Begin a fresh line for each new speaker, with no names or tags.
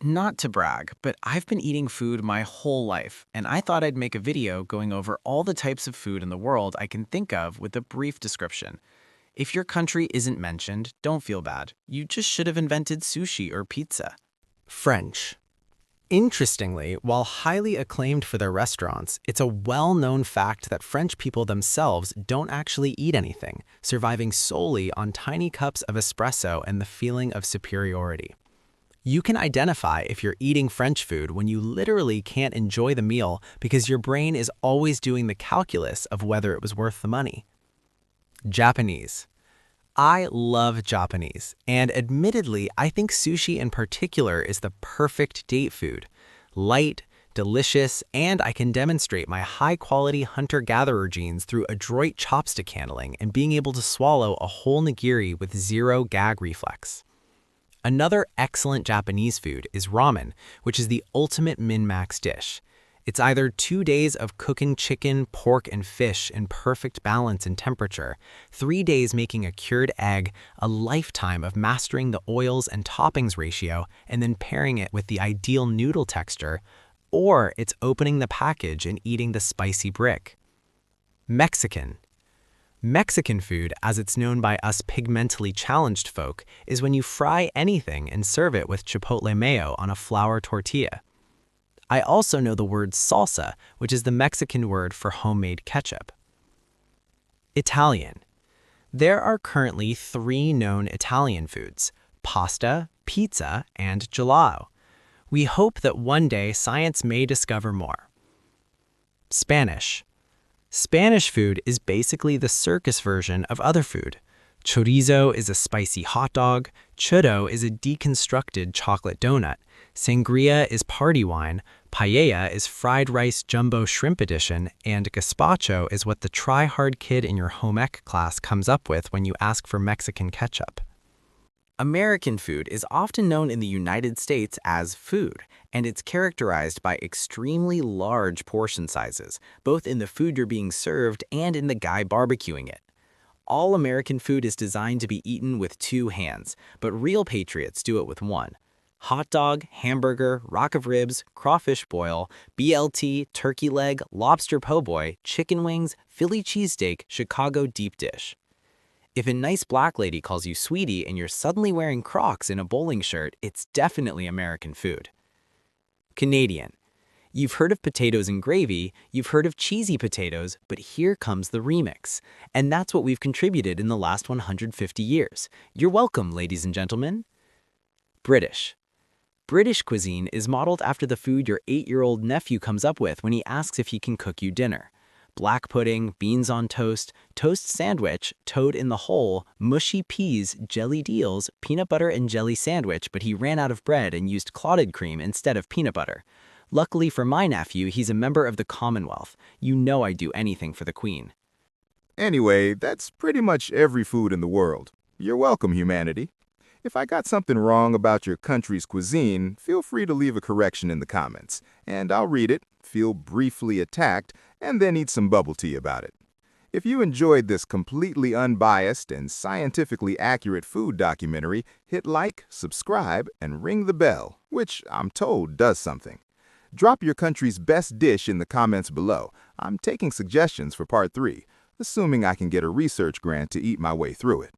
Not to brag, but I've been eating food my whole life, and I thought I'd make a video going over all the types of food in the world I can think of with a brief description. If your country isn't mentioned, don't feel bad. You just should have invented sushi or pizza.
French. Interestingly, while highly acclaimed for their restaurants, it's a well-known fact that French people themselves don't actually eat anything, surviving solely on tiny cups of espresso and the feeling of superiority. You can identify if you're eating French food when you literally can't enjoy the meal because your brain is always doing the calculus of whether it was worth the money. Japanese. I love Japanese, and admittedly, I think sushi in particular is the perfect date food. Light, delicious, and I can demonstrate my high-quality hunter-gatherer genes through adroit chopstick handling and being able to swallow a whole nigiri with zero gag reflex. Another excellent Japanese food is ramen, which is the ultimate min-max dish. It's either 2 days of cooking chicken, pork, and fish in perfect balance and temperature, 3 days making a cured egg, a lifetime of mastering the oils and toppings ratio, and then pairing it with the ideal noodle texture, or it's opening the package and eating the spicy brick. Mexican. Mexican food, as it's known by us pigmentally challenged folk, is when you fry anything and serve it with chipotle mayo on a flour tortilla. I also know the word salsa, which is the Mexican word for homemade ketchup. Italian. There are currently 3 known Italian foods: pasta, pizza, and gelato. We hope that one day science may discover more. Spanish. Spanish food is basically the circus version of other food. Chorizo is a spicy hot dog, churro is a deconstructed chocolate donut, sangria is party wine, paella is fried rice jumbo shrimp edition, and gazpacho is what the try-hard kid in your home ec class comes up with when you ask for Mexican ketchup.
American food is often known in the United States as food, and it's characterized by extremely large portion sizes, both in the food you're being served and in the guy barbecuing it. All American food is designed to be eaten with 2 hands, but real patriots do it with 1. Hot dog, hamburger, rock of ribs, crawfish boil, BLT, turkey leg, lobster po' boy, chicken wings, Philly cheesesteak, Chicago deep dish. If a nice black lady calls you sweetie and you're suddenly wearing Crocs in a bowling shirt, it's definitely American food. Canadian. You've heard of potatoes and gravy, you've heard of cheesy potatoes, but here comes the remix. And that's what we've contributed in the last 150 years. You're welcome, ladies and gentlemen. British. British cuisine is modeled after the food your 8-year-old nephew comes up with when he asks if he can cook you dinner. Black pudding, beans on toast, toast sandwich, toad in the hole, mushy peas, jellied eels, peanut butter and jelly sandwich, but he ran out of bread and used clotted cream instead of peanut butter. Luckily for my nephew, he's a member of the Commonwealth. You know I'd do anything for the Queen.
Anyway, that's pretty much every food in the world. You're welcome, humanity. If I got something wrong about your country's cuisine, feel free to leave a correction in the comments, and I'll read it, feel briefly attacked, and then eat some bubble tea about it. If you enjoyed this completely unbiased and scientifically accurate food documentary, hit like, subscribe, and ring the bell, which I'm told does something. Drop your country's best dish in the comments below. I'm taking suggestions for part 3, assuming I can get a research grant to eat my way through it.